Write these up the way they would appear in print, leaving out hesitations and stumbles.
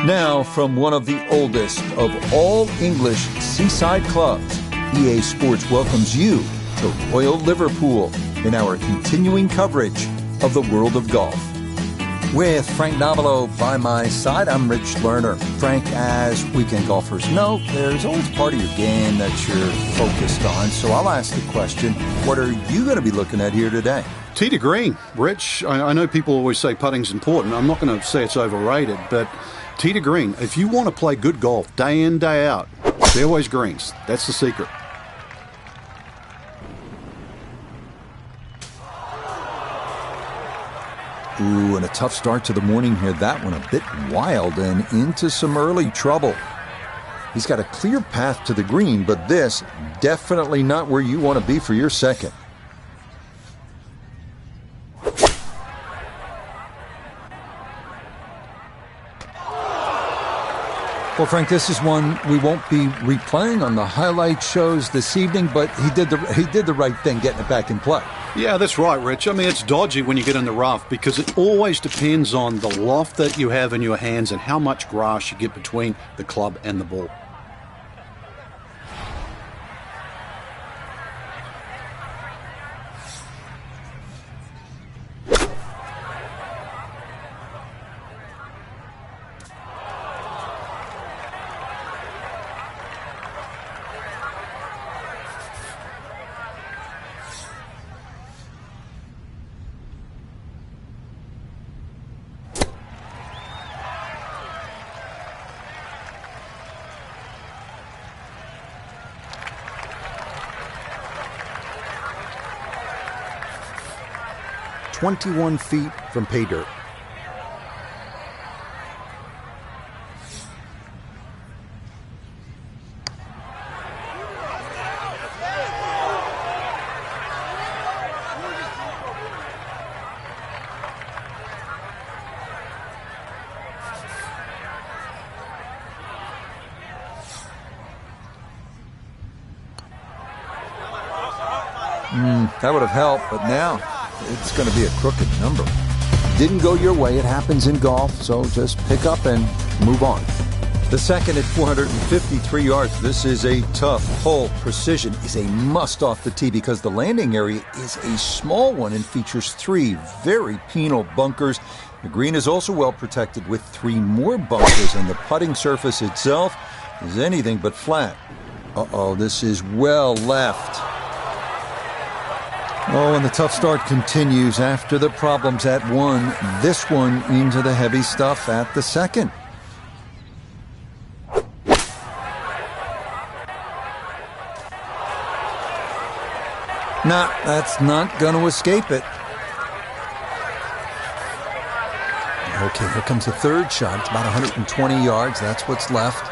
Now, from one of the oldest of all English seaside clubs, EA Sports welcomes you to Royal Liverpool in our continuing coverage of the world of golf. With Frank Nobilo by my side, I'm Rich Lerner. Frank, as weekend golfers know, there's always part of your game that you're focused on. So I'll ask the question, what are you going to be looking at here today? Tee to green, Rich. I know people always say putting's important. I'm not going to say it's overrated, but tee to green. If you want to play good golf day in, day out, fairways greens. That's the secret. Ooh, and a tough start to the morning here. That one a bit wild and into some early trouble. He's got a clear path to the green, but this definitely not where you want to be for your second. Well, Frank, this is one we won't be replaying on the highlight shows this evening, but he did the right thing getting it back in play. Yeah, that's right, Rich. I mean, it's dodgy when you get in the rough because it always depends on the loft that you have in your hands and how much grass you get between the club and the ball. "21 feet from pay dirt. That would have helped, but now it's going to be a crooked number. Didn't go your way. It happens in golf, so just pick up and move on. The second at 453 yards. This is a tough hole. Precision is a must off the tee because the landing area is a small one and features 3 very penal bunkers. The green is also well protected with 3 more bunkers, and the putting surface itself is anything but flat. Uh-oh, this is well left. Oh, and the tough start continues after the problems at 1. This one into the heavy stuff at the second. Nah, that's not going to escape it. Okay, here comes the third shot. It's about 120 yards. That's what's left.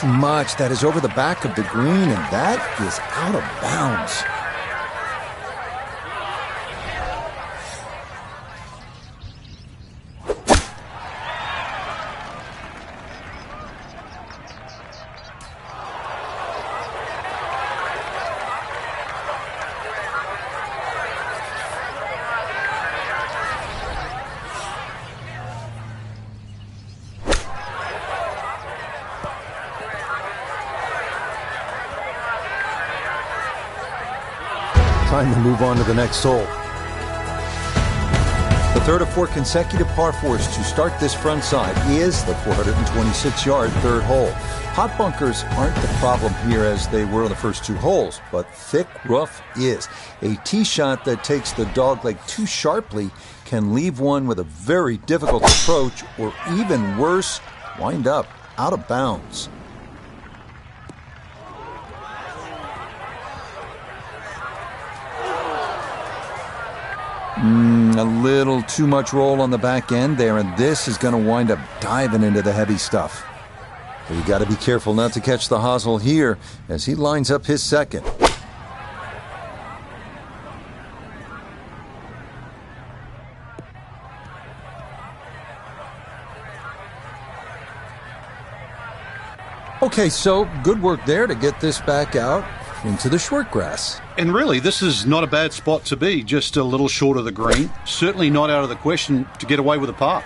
Too much. That is over the back of the green, and that is out of bounds. Time to move on to the next hole. The third of 4 consecutive par 4s to start this front side is the 426-yard third hole. Hot bunkers aren't the problem here as they were on the first 2 holes, but thick rough is. A tee shot that takes the dogleg too sharply can leave one with a very difficult approach, or even worse, wind up out of bounds. A little too much roll on the back end there, and this is going to wind up diving into the heavy stuff. But you got to be careful not to catch the hosel here as he lines up his second. Okay, so good work there to get this back out into the short grass. And really, this is not a bad spot to be, just a little short of the green. Certainly not out of the question to get away with a par.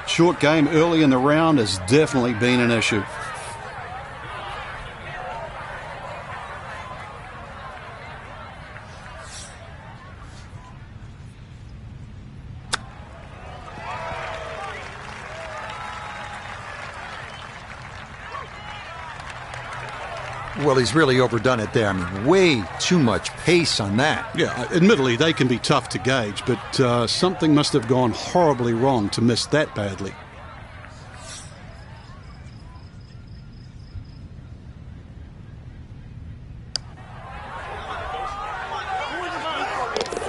Short game early in the round has definitely been an issue. Well, he's really overdone it there. I mean, way too much pace on that. Yeah, admittedly, they can be tough to gauge, but something must have gone horribly wrong to miss that badly.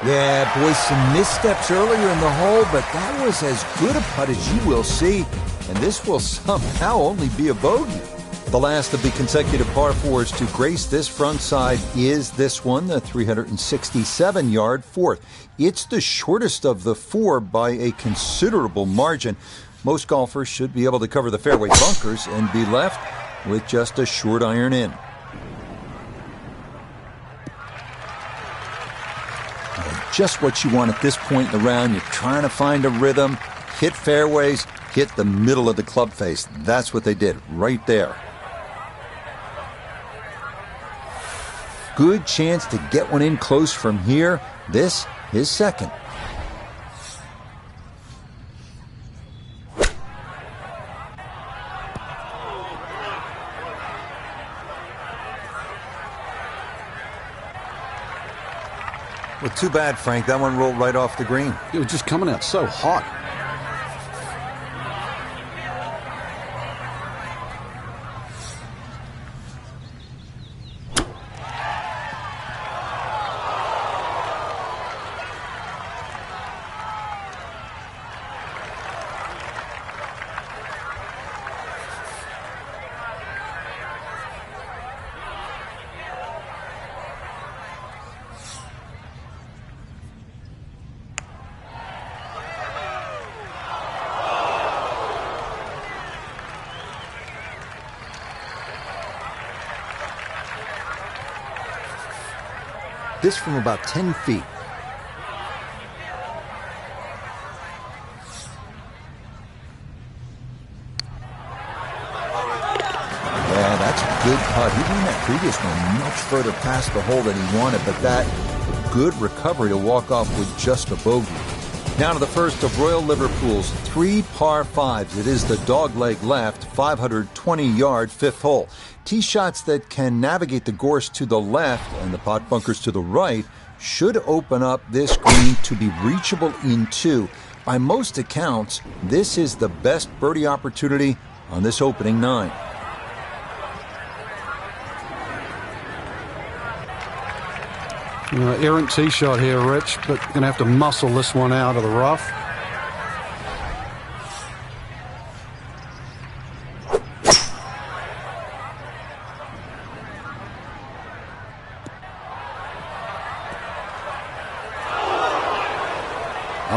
Yeah, boys, some missteps earlier in the hole, but that was as good a putt as you will see, and this will somehow only be a bogey. The last of the consecutive par fours to grace this front side is this one, the 367-yard fourth. It's the shortest of the four by a considerable margin. Most golfers should be able to cover the fairway bunkers and be left with just a short iron in. Just what you want at this point in the round. You're trying to find a rhythm, hit fairways, hit the middle of the club face. That's what they did right there. Good chance to get one in close from here. This is second. Well, too bad, Frank. That one rolled right off the green. It was just coming out so hot. This from about 10 feet. Yeah, that's a good putt. He won that previous one much further past the hole than he wanted, but that good recovery to walk off with just a bogey. Now to the first of Royal Liverpool's 3 par 5s. It is the dogleg left, 520-yard fifth hole. Tee shots that can navigate the gorse to the left and the pot bunkers to the right should open up this green to be reachable in two. By most accounts, this is the best birdie opportunity on this opening 9. Errant tee shot here, Rich, but going to have to muscle this one out of the rough.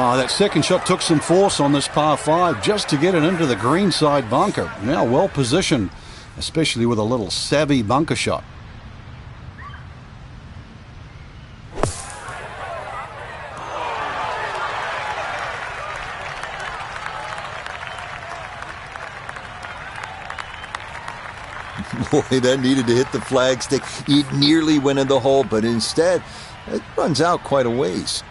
That second shot took some force on this par 5 just to get it into the greenside bunker. Now well positioned, especially with a little savvy bunker shot. Boy, that needed to hit the flagstick. It nearly went in the hole, but instead, it runs out quite a ways.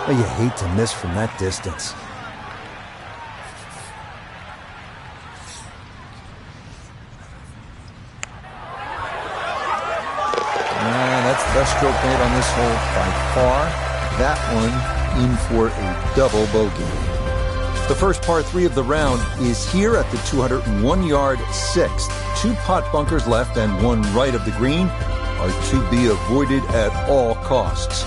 Oh, you hate to miss from that distance. That's the best stroke made on this hole by far. That one in for a double bogey. The first par 3 of the round is here at the 201-yard 6th. 2 pot bunkers left and one right of the green are to be avoided at all costs.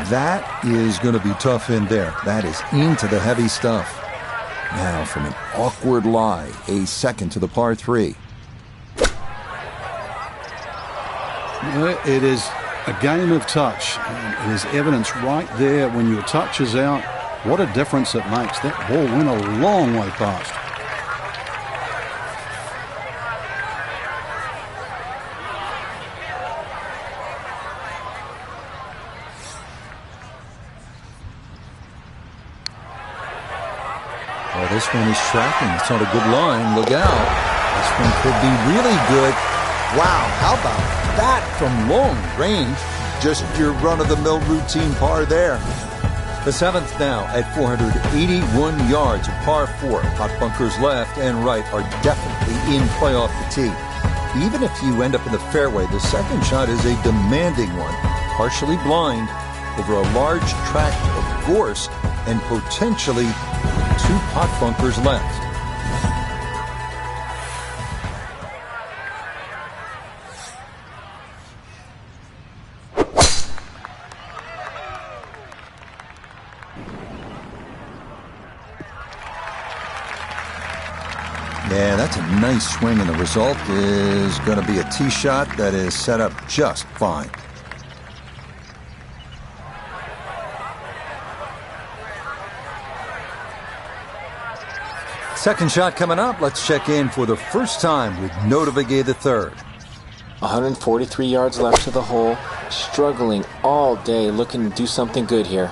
That is going to be tough in there. That is into the heavy stuff. Now from an awkward lie, a second to the par 3. It is A game of touch. And there's evidence right there when your touch is out. What a difference it makes. That ball went a long way past. Oh, this one is tracking. It's on a good line. Look out. This one could be really good. Wow, how about that from long range? Just your run-of-the-mill routine par there. The seventh now at 481 yards, a par 4. Hot bunkers left and right are definitely in play off the tee. Even if you end up in the fairway, the second shot is a demanding one. Partially blind over a large tract of gorse and potentially 2 pot bunkers left. Yeah, that's a nice swing, and the result is going to be a tee shot that is set up just fine. Second shot coming up. Let's check in for the first time with Notavigay III. 143 yards left to the hole. Struggling all day, looking to do something good here.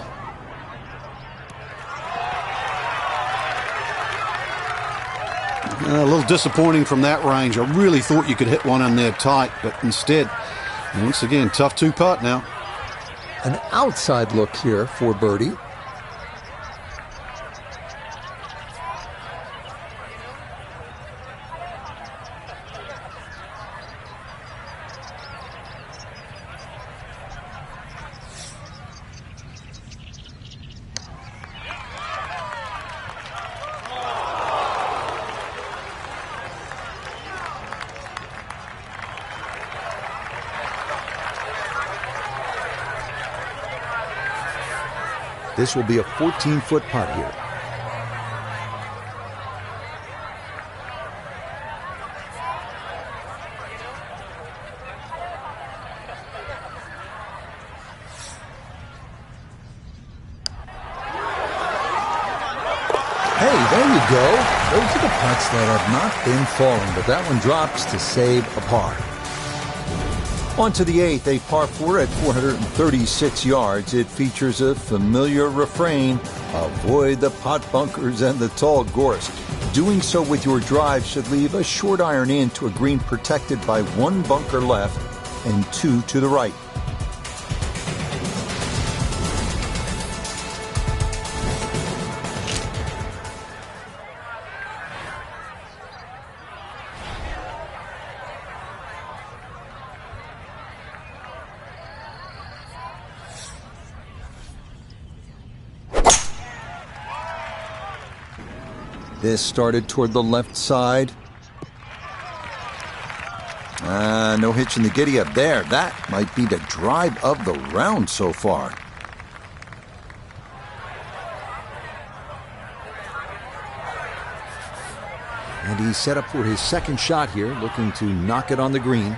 A little disappointing from that range. I really thought you could hit one in there tight, but instead, once again, tough 2-putt now. An outside look here for birdie. This will be a 14-foot putt here. Hey, there you go. Those are the putts that have not been falling, but that one drops to save a par. On to the eighth, a par 4 at 436 yards. It features a familiar refrain: avoid the pot bunkers and the tall gorse. Doing so with your drive should leave a short iron in to a green protected by 1 bunker left and 2 to the right. This started toward the left side. No hitch in the giddy up there. That might be the drive of the round so far. And he's set up for his second shot here, looking to knock it on the green.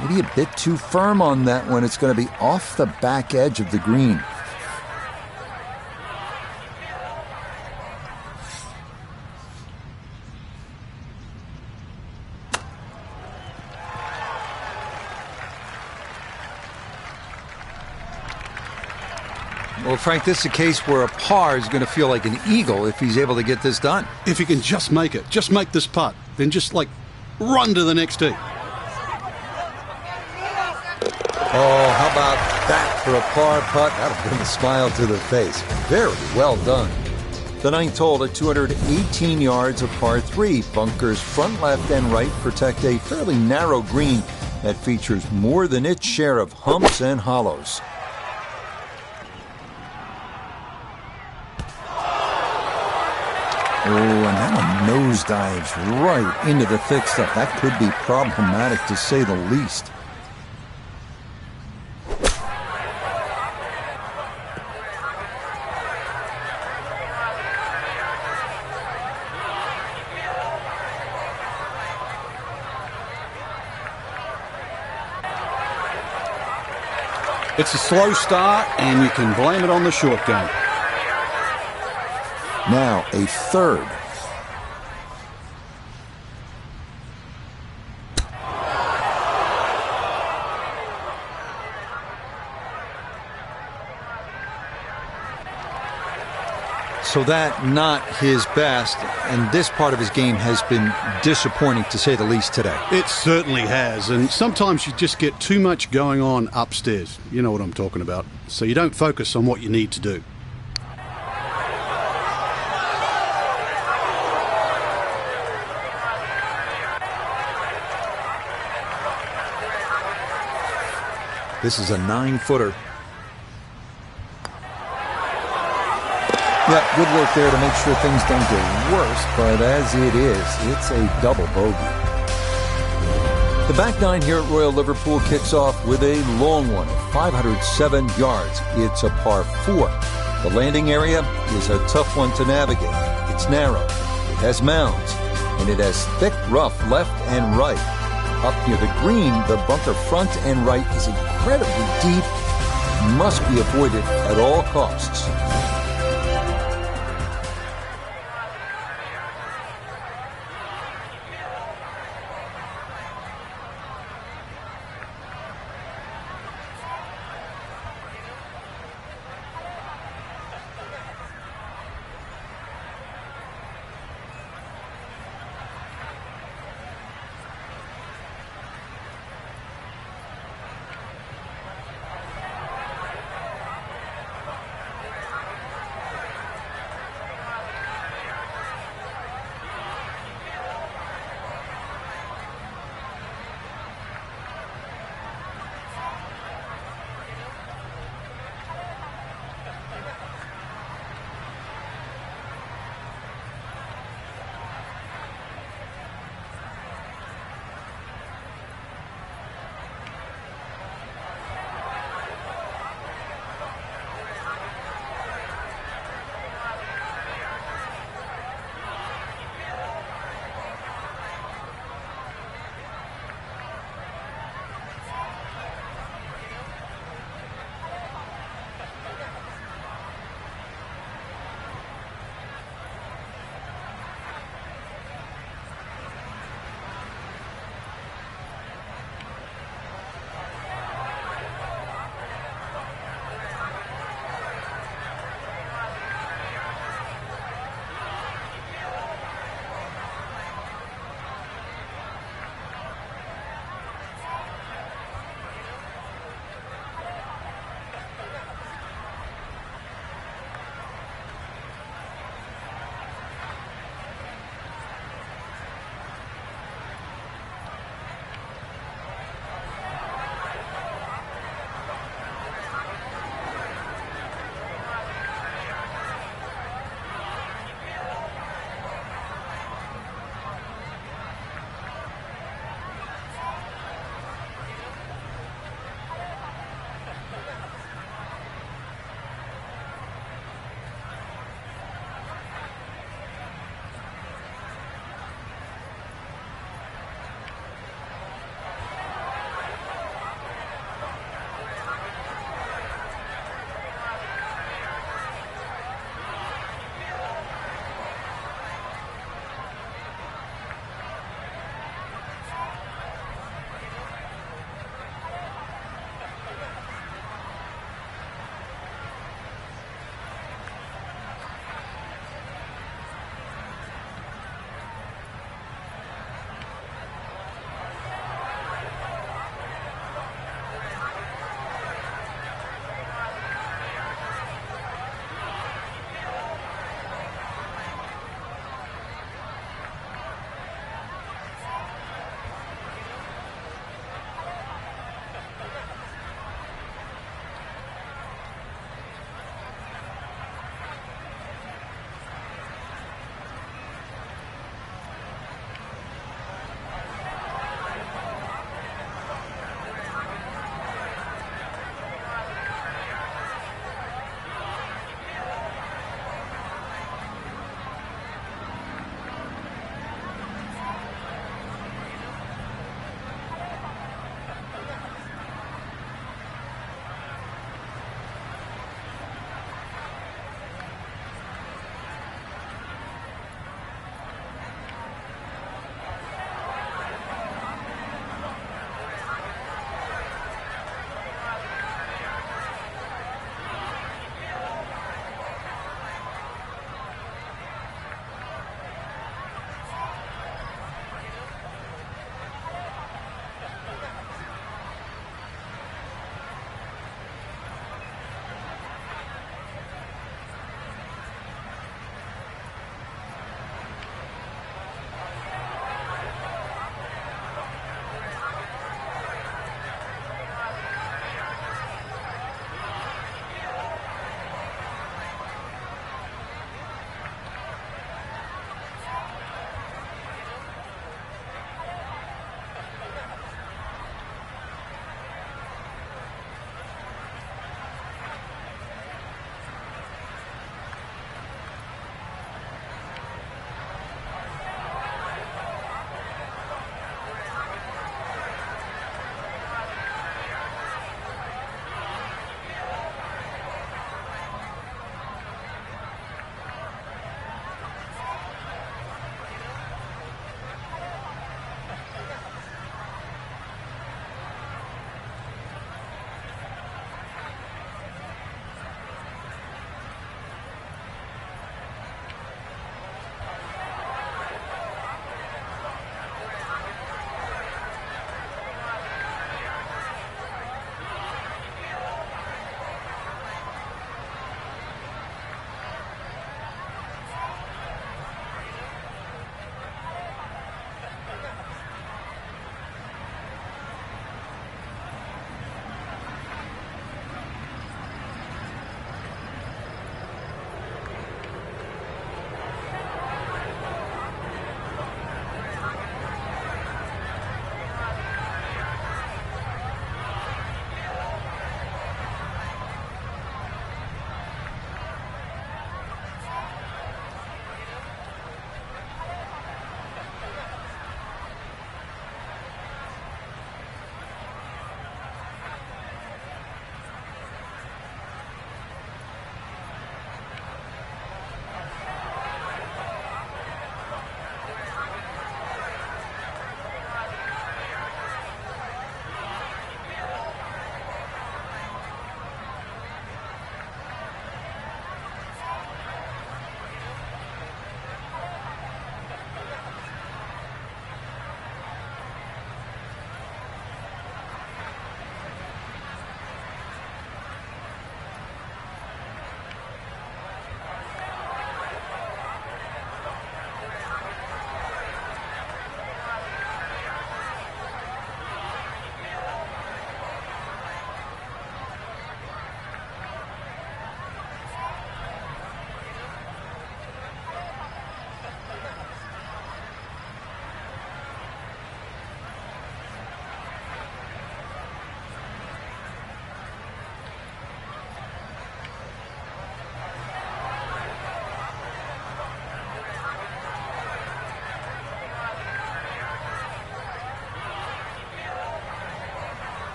Maybe a bit too firm on that one. It's going to be off the back edge of the green. Well, Frank, this is a case where a par is going to feel like an eagle if he's able to get this done. If he can just make it, just make this putt, then just run to the next tee. Oh, how about that for a par putt? That'll bring a smile to the face. Very well done. The ninth hole at 218 yards of par 3. Bunkers front, left, and right protect a fairly narrow green that features more than its share of humps and hollows. Oh, and now a nosedives right into the thick stuff. That could be problematic, to say the least. It's a slow start, and you can blame it on the short game. Now a third. So that not his best, and this part of his game has been disappointing, to say the least, today. It certainly has, and sometimes you just get too much going on upstairs. You know what I'm talking about. So you don't focus on what you need to do. This is a 9-footer. Yeah, good work there to make sure things don't get worse, but as it is, it's a double bogey. The back nine here at Royal Liverpool kicks off with a long one, 507 yards. It's a par 4. The landing area is a tough one to navigate. It's narrow, it has mounds, and it has thick rough left and right. Up near the green, the bunker front and right is incredibly deep, must be avoided at all costs.